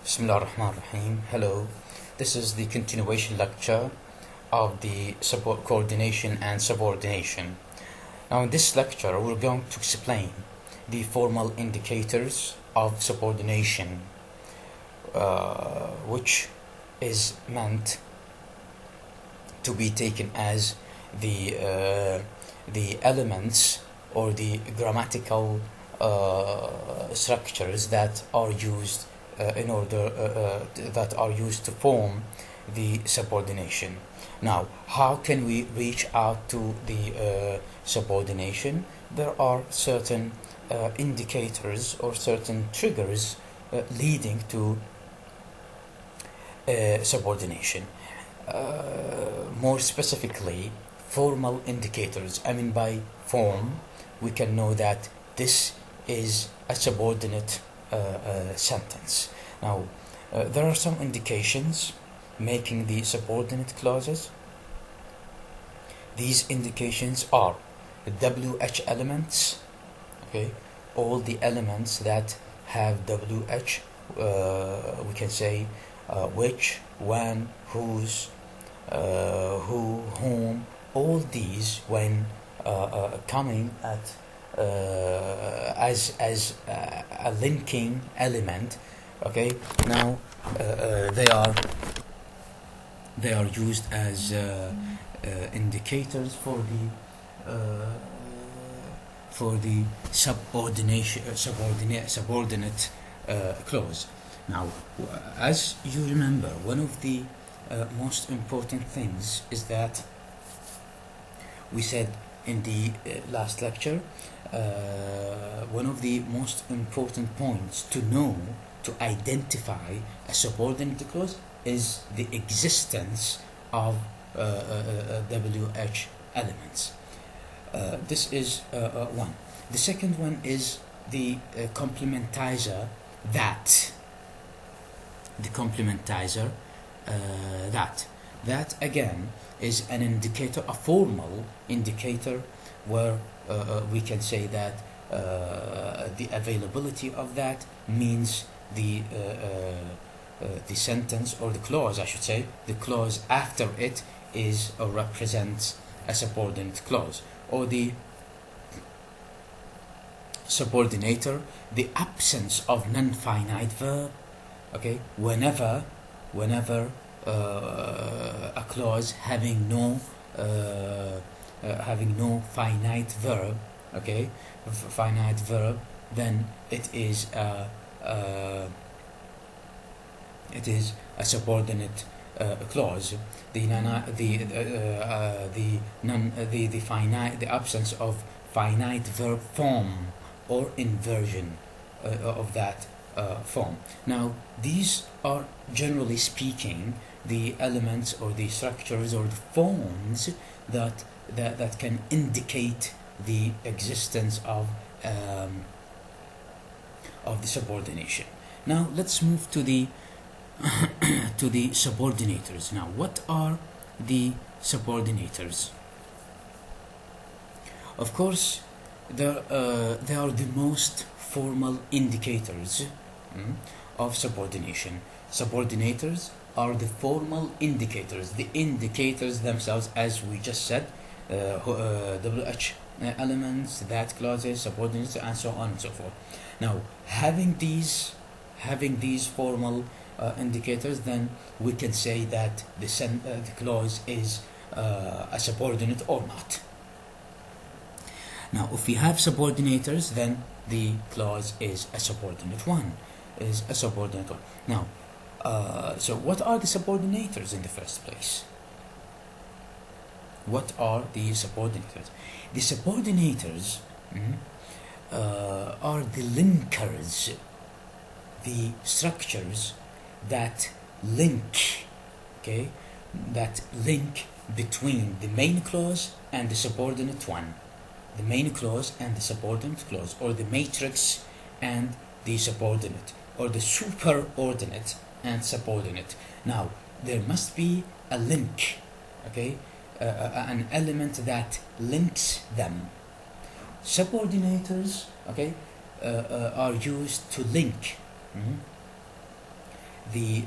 Bismillah ar-Rahman ar-Rahim. Hello, this is the continuation lecture of the coordination and subordination. Now in this lecture we're going to explain the formal indicators of subordination, which is meant to be taken as the elements or the grammatical structures that are used that are used to form the subordination. Now, how can we reach out to the subordination? There are certain indicators or certain triggers leading to subordination. More specifically, formal indicators. I mean, by form, we can know that this is a subordinate sentence. Now, there are some indications making the subordinate clauses. These indications are the WH elements, okay, all the elements that have WH, we can say which, when, whose, who, whom, all these when coming at as a linking element, okay. Now they are used as indicators for the subordinate clause. Now, as you remember, one of the most important things is that we said in the last lecture, one of the most important points to know, to identify a subordinate clause is the existence of WH elements. This is one. The second one is the complementizer that. The complementizer that again is an indicator, a formal indicator, where we can say that the availability of that means the sentence, or the clause, I should say, the clause after it is or represents a subordinate clause, or the subordinator, the absence of non-finite verb, okay, whenever a clause having no finite verb, okay, finite verb, then it is a subordinate clause. The absence of finite verb form or inversion of that form. Now, these are, generally speaking, the elements or the structures or the forms that can indicate the existence of the subordination. Now, let's move to the to the subordinators. Now, what are the subordinators? Of course, they are the most formal indicators of subordination. Subordinators are the formal indicators, the indicators themselves, as we just said, WH elements, that clauses, subordinates, and so on and so forth. Now, having these formal indicators, then we can say that the clause is a subordinate or not. Now, if we have subordinators, then the clause is a subordinate one. Now, so what are the subordinators in the first place? What are the subordinators? The subordinators are the linkers, the structures that link, okay, that link between the main clause and the subordinate one. The main clause and the subordinate clause, or the matrix and the subordinate, or the superordinate and subordinate. Now, there must be a link, okay, an element that links them. Subordinators, okay, are used to link the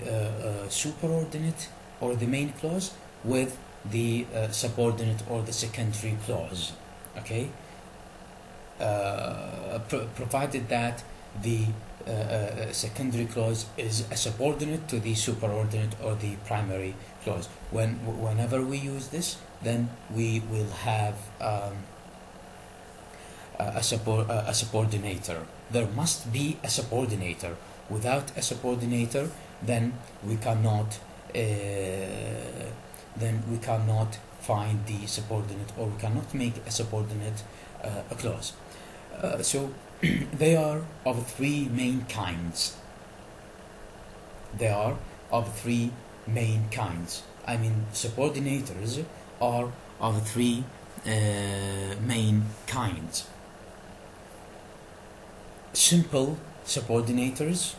superordinate or the main clause with the subordinate or the secondary clause. Okay, provided that the secondary clause is a subordinate to the superordinate or the primary clause. Whenever we use this, then we will have a subordinator. There must be a subordinator. Without a subordinator, then we cannot find the subordinate, or we cannot make a subordinate a clause. So they are of three main kinds. They are of three main kinds. I mean, subordinators are of three main kinds. Simple subordinators,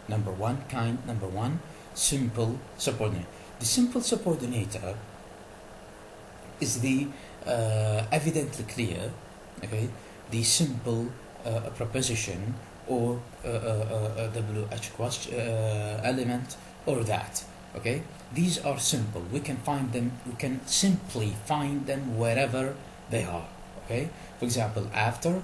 number one, simple subordinate. The simple subordinator is the evidently clear, okay, the simple preposition or WH question element or that. Okay, these are simple. We can find them. We can simply find them wherever they are. Okay, for example, after,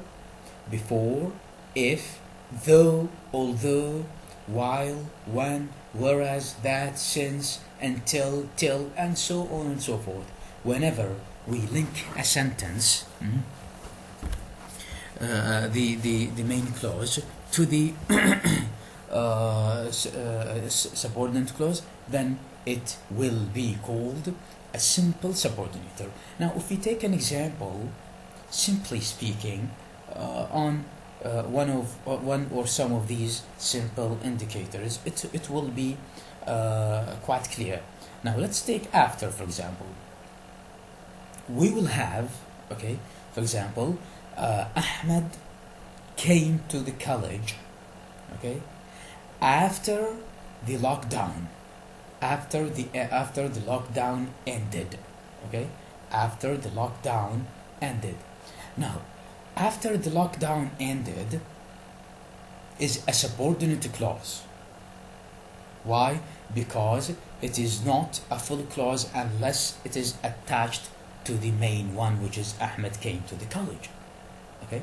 before, if, though, although, while, when, whereas, that, since, until, till, and so on and so forth. Whenever we link a sentence, the main clause to the subordinate clause, then it will be called a simple subordinator. Now, if we take an example, simply speaking, on one or some of these simple indicators, it will be quite clear. Now, let's take after, for example. We will have, okay, for example, Ahmed came to the college, okay, after the lockdown, after the lockdown ended, okay, after the lockdown ended. Now, after the lockdown ended is a subordinate clause. Why? Because it is not a full clause unless it is attached to the main one, which is Ahmed came to the college. Okay,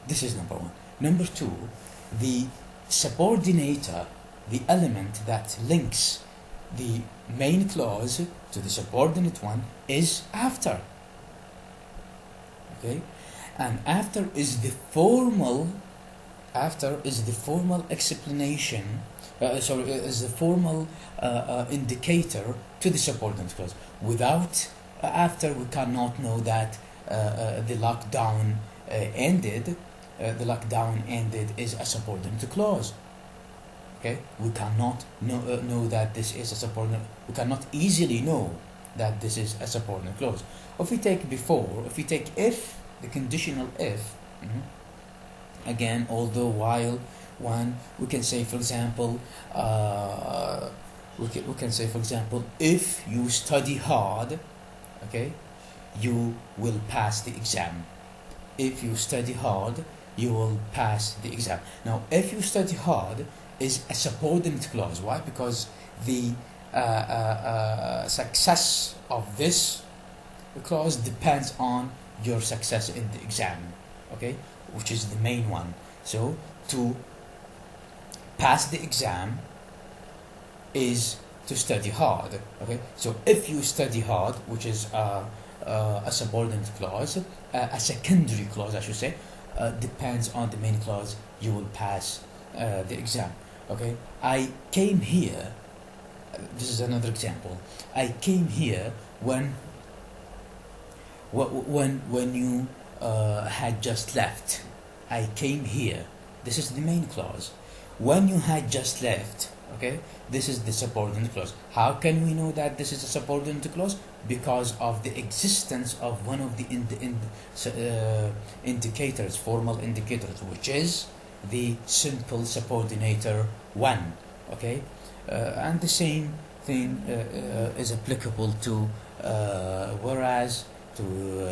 this is number one. Number two, the subordinator, the element that links the main clause to the subordinate one, is after. Okay, and after is the formal explanation. Is the formal indicator to the subordinate clause. Without after, we cannot know that the lockdown ended. The lockdown ended is a subordinate clause. Okay, we cannot know that this is a subordinate. We cannot easily know that this is a subordinate clause. If we take before, if we take if, the conditional if, again, although, while, when, we can say, for example, we can say, for example, if you study hard, okay, you will pass the exam. If you study hard, you will pass the exam. Now, if you study hard is a subordinate clause. Why? Because the success of this clause depends on your success in the exam, okay, which is the main one. So, to pass the exam is to study hard. Okay, so if you study hard, which is a subordinate clause, a secondary clause, I should say, depends on the main clause, you will pass the exam. Okay, I came here. This is another example. I came here when you had just left. I came here. This is the main clause. When you had just left, okay, this is the subordinate clause. How can we know that this is a subordinate clause? Because of the existence of one of the indicators, formal indicators, which is the simple subordinator when. Okay, and the same thing is applicable to whereas, to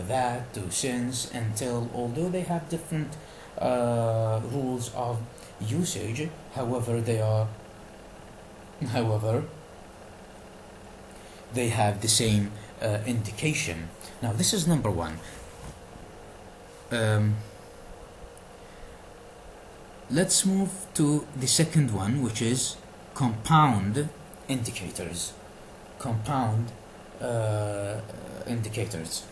that, to since, until, although they have different rules of usage, however, they are However, they have the same indication. Now, this is number one. Let's move to the second one, which is compound indicators. Compound indicators.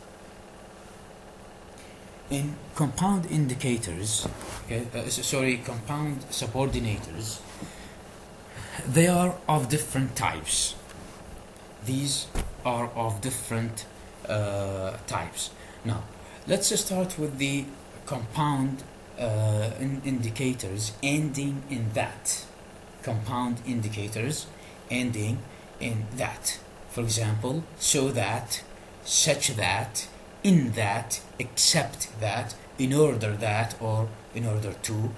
In compound indicators, compound subordinators, they are of different types. These are of different types. Now, let's start with the compound indicators ending in that. Compound indicators ending in that. For example, so that, such that, in that, except that, in order that, or in order to,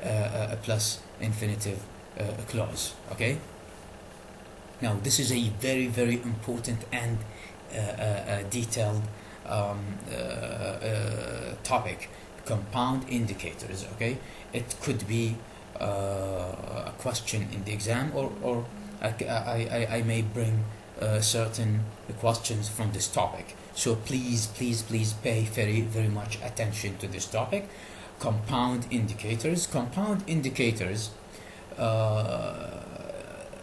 a plus infinitive clause. Okay? Now, this is a very, very important and detailed topic. Compound indicators. Okay, it could be a question in the exam, or I may bring certain questions from this topic. So please pay very, very much attention to this topic. Compound indicators. Compound indicators,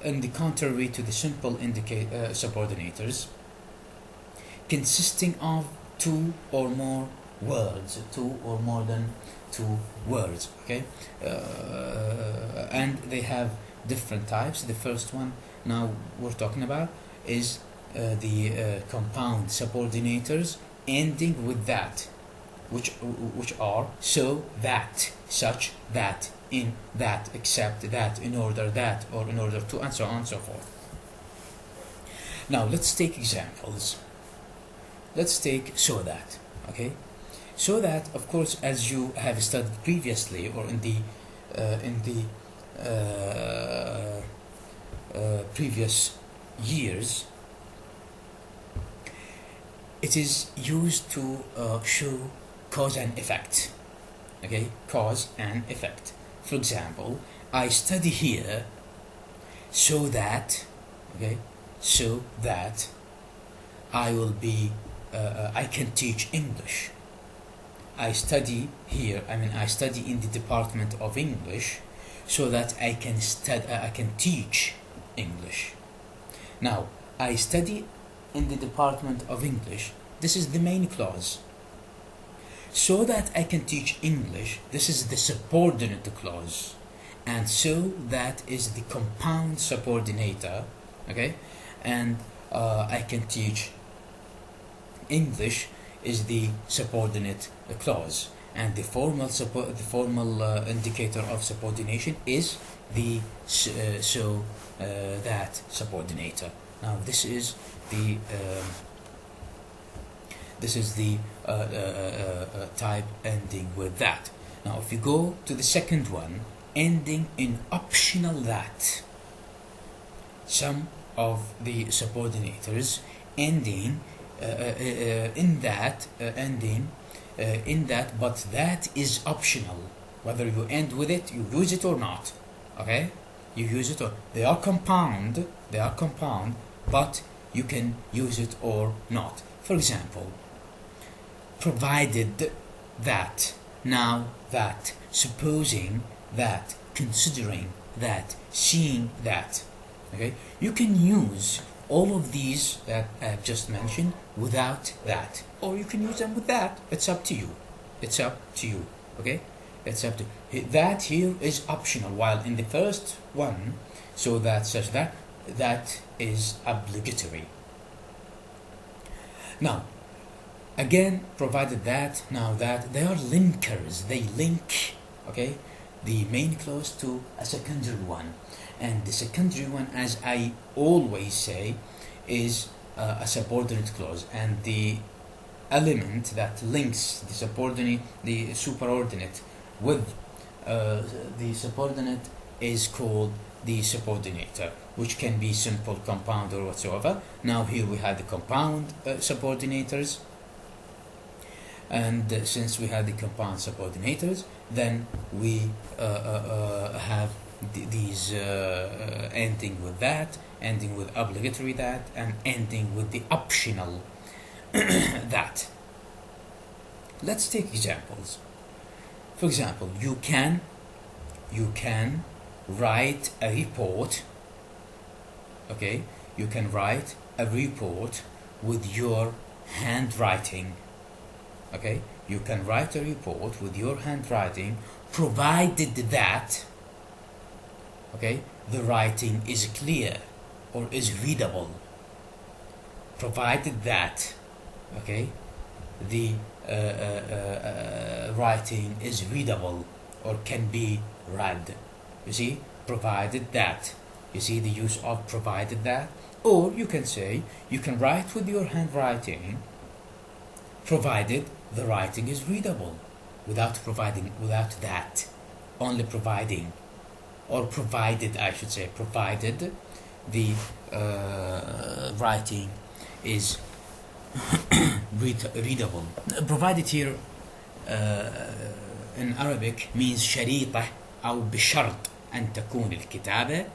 in the contrary to the simple subordinators, consisting of two or more words, two or more than two words. Okay, and they have different types. The first one now we're talking about is the compound subordinators ending with that, which are so that, such that, in that, except that, in order that, or in order to, and so on and so forth. Now let's take examples. Let's take so that. Okay, so that, of course, as you have studied previously, or in the previous years, it is used to show cause and effect. Okay, cause and effect. For example, I study here so that, okay, so that I will be, I can teach English. I study here, I study in the Department of English so that I can teach English. Now, I study in the Department of English. This is the main clause. So that I can teach English, this is the subordinate clause. And so that is the compound subordinator, okay? And I can teach English is the subordinate clause. And the formal indicator of subordination is the that subordinator. Now this is the type ending with that. Now if you go to the second one, ending in optional that, some of the subordinators ending in that, but that is optional. Whether you end with it, you use it or not. Okay, you use it, or they are compound, but you can use it or not. For example, provided that, now that, supposing that, considering that, seeing that. Okay, you can use all of these that I've just mentioned without that, or you can use them with that. It's up to you. It's up to you. Okay, it's up to you. That here is optional, while in the first one, so that, such that, that is obligatory. Now, again, provided that, now that, they are linkers. They link, okay, the main clause to a secondary one. And the secondary one, as I always say, is a subordinate clause. And the element that links the superordinate with the subordinate is called the subordinator, which can be simple, compound, or whatsoever. Now here we have the compound subordinators, and since we have the compound subordinators, then we have these ending with that, ending with obligatory that, and ending with the optional that. Let's take examples. For example, you can write a report. Okay, you can write a report with your handwriting. Okay, you can write a report with your handwriting, provided that, okay, the writing is clear or is readable. Provided that, okay, the writing is readable or can be read. You see, provided that. You see the use of provided that? Or you can say, you can write with your handwriting, provided the writing is readable. Without that. Only providing. Or provided, I should say, provided the writing is readable. Provided here in Arabic means شريطة أو بشرط أن تكون الكتابة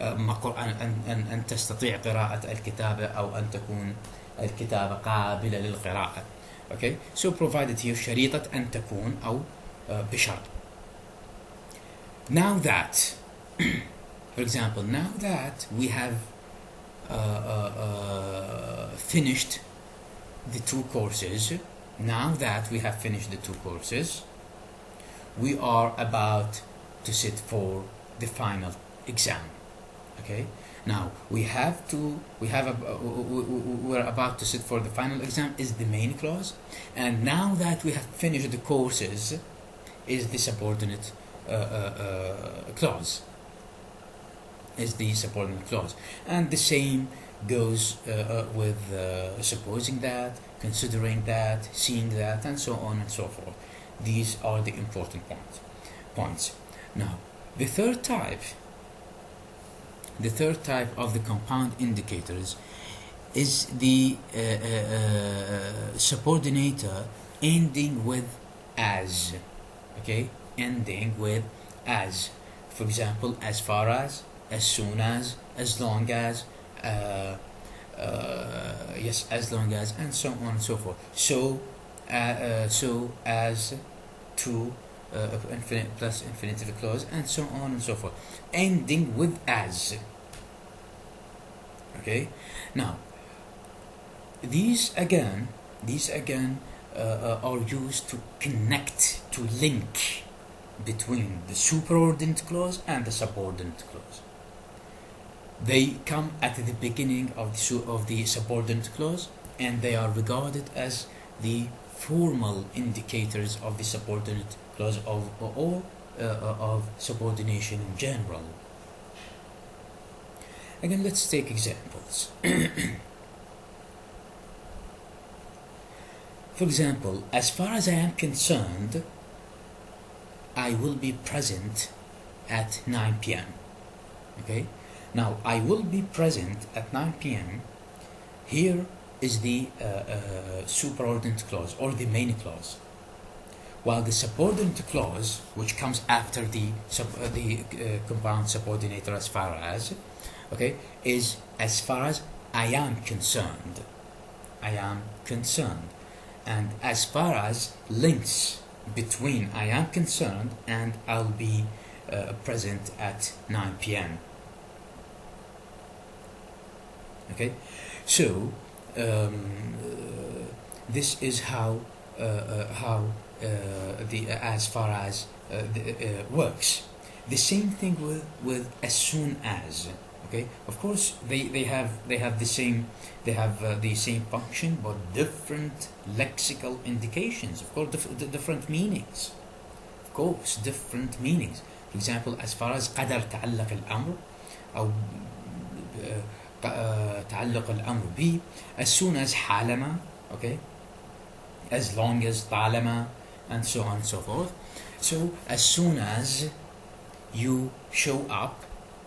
أن تستطيع قراءة الكتابة أو أن تكون الكتابة قابلة للقراءة. Okay, so provided here شريطة أن تكون أو بشرط. Now that, for example, now that we have finished the two courses, we are about to sit for the final exam. Okay, now we're about to sit for the final exam is the main clause, and now that we have finished the courses is the subordinate clause. And the same goes with supposing that, considering that, seeing that, and so on and so forth. These are the important points. Now, the third type of the compound indicators is the subordinator ending with as. Okay, ending with as. For example, as far as soon as long as, as long as, and so on and so forth. So as to plus infinitive clause, and so on and so forth, ending with as. Okay, now these again are used to connect, to link between the superordinate clause and the subordinate clause. They come at the beginning of the subordinate clause, and they are regarded as the formal indicators of the subordinate clause of subordination in general. Again, let's take examples. For example, as far as I am concerned, I will be present at 9 p.m. Okay? Now, I will be present at 9 p.m. Here is the superordinate clause or the main clause, while the subordinate clause, which comes after the compound subordinator as far as, okay, is as far as I am concerned. And as far as links between I am concerned and I'll be present at 9 p.m. Okay, so this is how the as far as works. The same thing with as soon as. Okay, of course they have the same function, but different lexical indications. Of course, different meanings. Of course, different meanings. For example, as far as قدر تعلق الأمر أو تعلق الأمر ب, as soon as حالما, okay, as long as طالما, and so on and so forth. So as soon as you show up,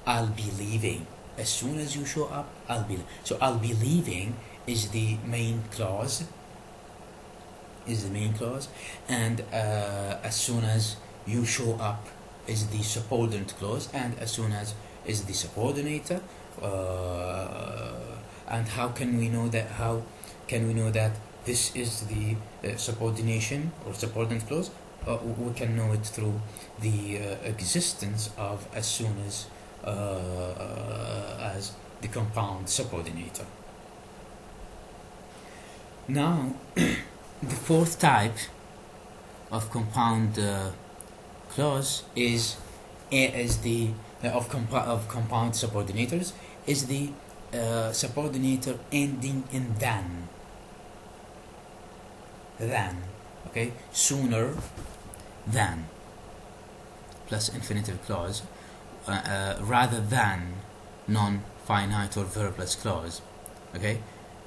I'll be leaving. As soon as you show up, I'll be. So I'll be leaving is the main clause. And as soon as you show up is the subordinate clause, and as soon as is the subordinator. And how can we know that? How can we know that this is the subordination or subordinate clause? We can know it through the existence of as soon as the compound subordinator. Now, the fourth type of compound clause is the of compound subordinators is the subordinator ending in than. Okay, sooner than plus infinitive clause rather than non-finite or verbless clause. Okay,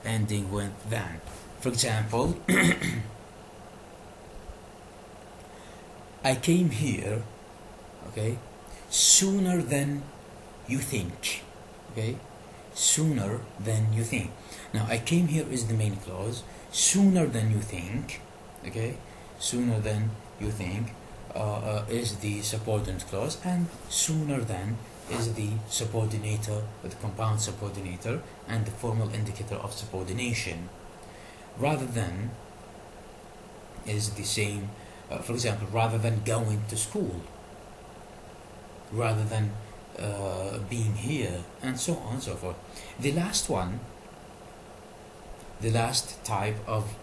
ending with than. For example, I came here, okay, sooner than you think. Okay, sooner than you think. Now, I came here is the main clause. Sooner than you think, okay, sooner than you think is the subordinate clause, and sooner than is the subordinator, the compound subordinator, and the formal indicator of subordination. Rather than is the same. For example, rather than going to school, rather than being here, and so on and so forth. The last one, the last type of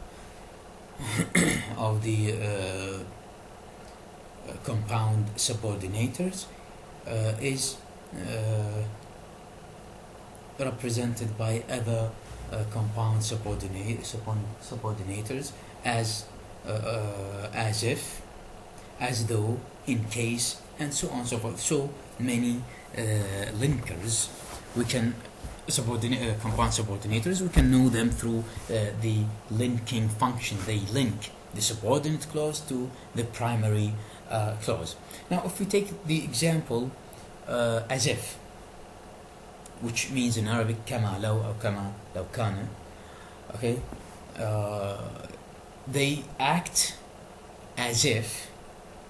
of the compound subordinators is represented by other compound subordinators as if, as though, in case, and so on and so forth. So many linkers. We can compound subordinators. We can know them through the linking function. They link the subordinate clause to the primary clause. Now, if we take the example as if, which means in Arabic كما لو أو كما لو كان, okay, they act as if,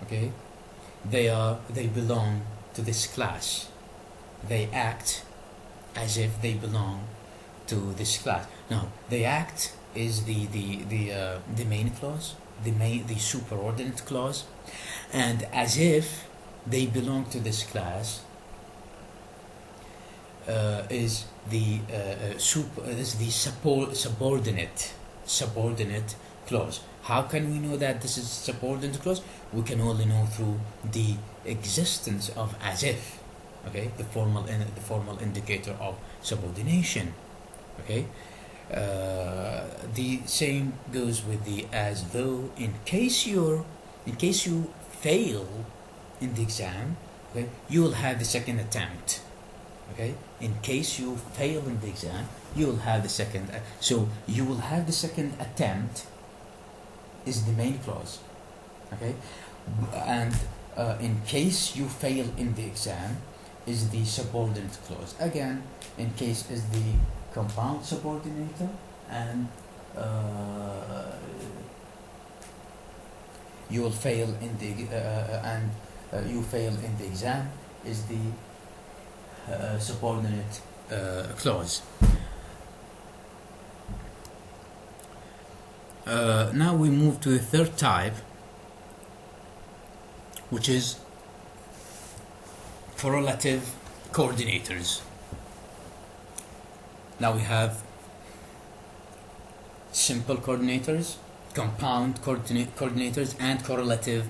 okay, they belong to this class. They act as if they belong to this class. Now, they act is the main clause, the superordinate clause, and as if they belong to this class is the subordinate clause. How can we know that this is subordinate clause? We can only know through the existence of as if, okay, the formal indicator of subordination. Okay, the same goes with the as though. In case you fail in the exam, okay, you will have the second attempt. Okay, in case you fail in the exam, you will have the second. So you will have the second attempt is the main clause. Okay, and in case you fail in the exam is the subordinate clause. Again, in case is the compound subordinator, and you will fail in the you fail in the exam is the subordinate clause. Now we move to the third type, which is correlative coordinators. Now we have simple coordinators, compound coordinators, and correlative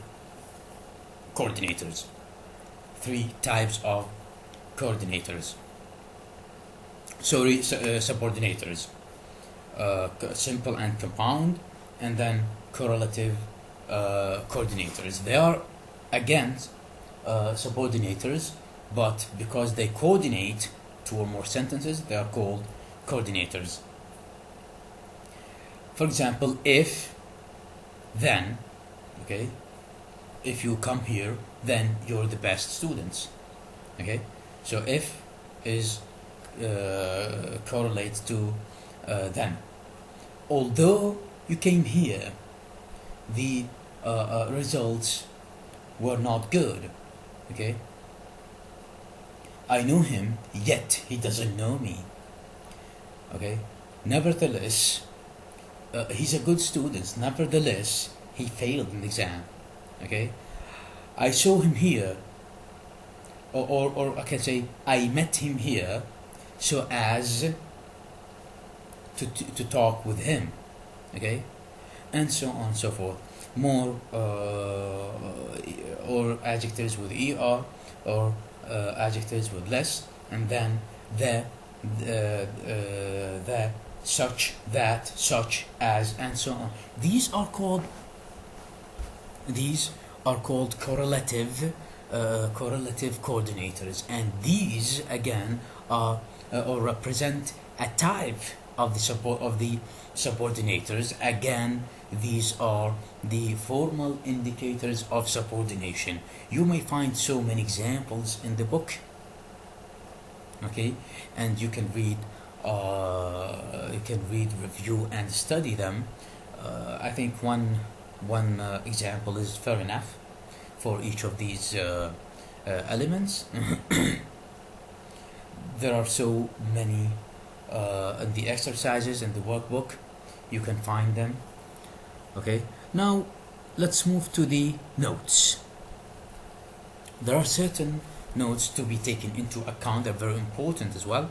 coordinators. Three types of coordinators. Subordinators. Simple and compound, and then correlative coordinators. They are again subordinators, but because they coordinate two or more sentences, they are called coordinators. For example, if, then, okay, if you come here, then you're the best students. Okay, so if is correlates to then. Although you came here, the results were not good. Okay, I know him, yet he doesn't know me. Okay, nevertheless, he's a good student. Nevertheless, he failed an exam. Okay, I saw him here, or I can say I met him here, so as to talk with him. Okay, and so on and so forth. More or adjectives with er, or adjectives with less, and then the, such, that, such as, and so on. These are called correlative coordinators, and these again are or represent a type of the subordinators. Again, these are the formal indicators of subordination. You may find so many examples in the book. Okay, and you can read, review, and study them. I think one example is fair enough for each of these elements. There are so many in the exercises and the workbook. You can find them. Okay, now let's move to the notes. There are certain notes to be taken into account. They're very important as well.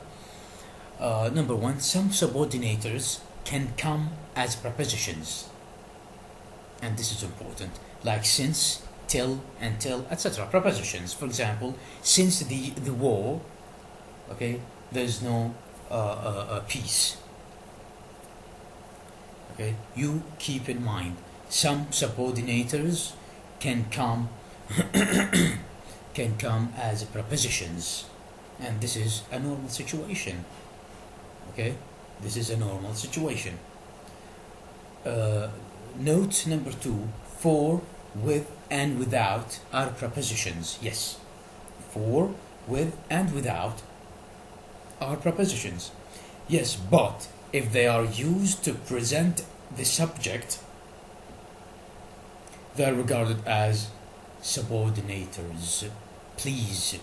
Number one, some subordinators can come as prepositions, and this is important, like since, till, until, etc. Prepositions. For example, since the war, okay, there's no peace. Okay, you keep in mind some subordinators can come as prepositions, and this is a normal situation. Okay, this is a normal situation. Note number two: for, with, and without are prepositions. Yes, for, with, and without are prepositions. Yes, but if they are used to present the subject, they are regarded as subordinators. Please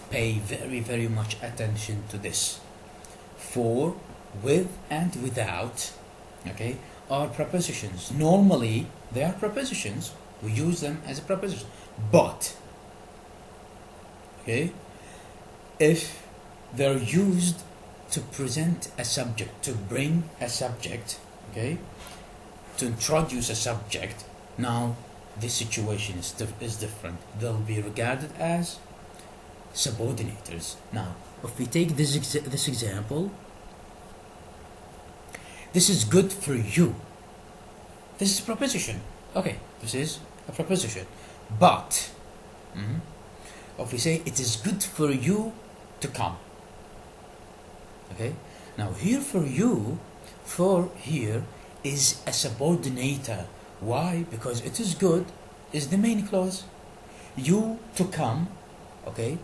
pay very, very much attention to this. For, with, and without, okay, are prepositions. Normally, they are prepositions. We use them as a preposition. But, okay, if they're used to present a subject, to bring a subject, okay, to introduce a subject, now this situation is different. They'll be regarded as subordinators. Now, if we take this example, this is good for you. This is a preposition. Okay, this is a preposition. But, if we say it is good for you to come. Okay, now here for you, for here is a subordinator. Why? Because it is good is the main clause. You to come, okay,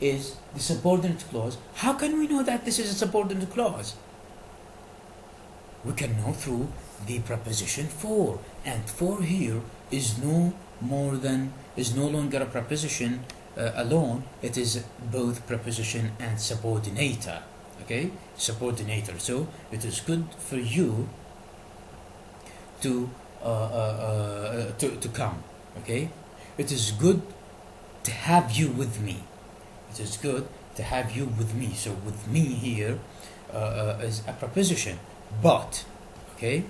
is the subordinate clause. How can we know that this is a subordinate clause? We can know through the preposition for, and for here is no longer a preposition alone. It is both preposition and subordinator. Okay, subordinator. So it is good for you to come. Okay, it is good to have you with me. It is good to have you with me. So with me here is a preposition. But, okay,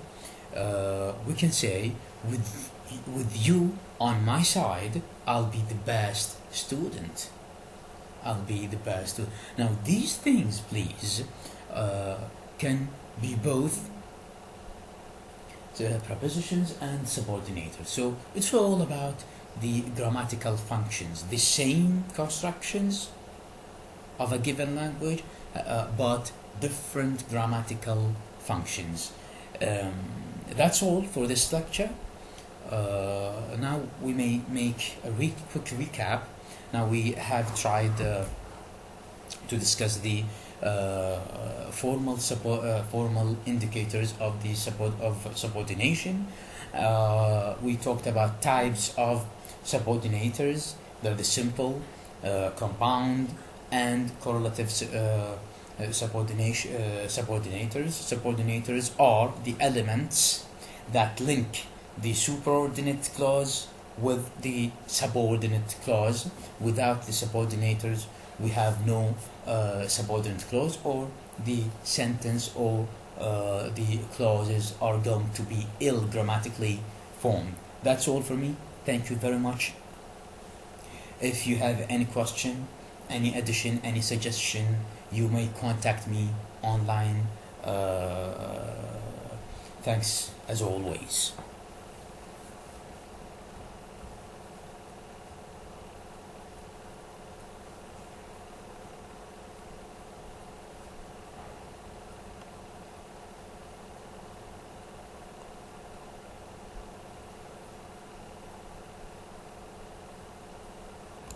we can say with you on my side, I'll be the best student. I'll be the best student. Now these things, please, can be both prepositions and subordinators. So it's all about the grammatical functions, the same constructions of a given language, but different grammatical functions. That's all for this lecture. Now we may make a quick recap. Now we have tried to discuss the formal indicators of the subordination. We talked about types of subordinators. They're the simple, compound, and correlative subordinators. Subordinators are the elements that link the superordinate clause with the subordinate clause. Without the subordinators, we have no subordinate clause, or the sentence or the clauses are going to be ill grammatically formed. That's all for me. Thank you very much. If you have any question, any addition, any suggestion, you may contact me online. Thanks as always.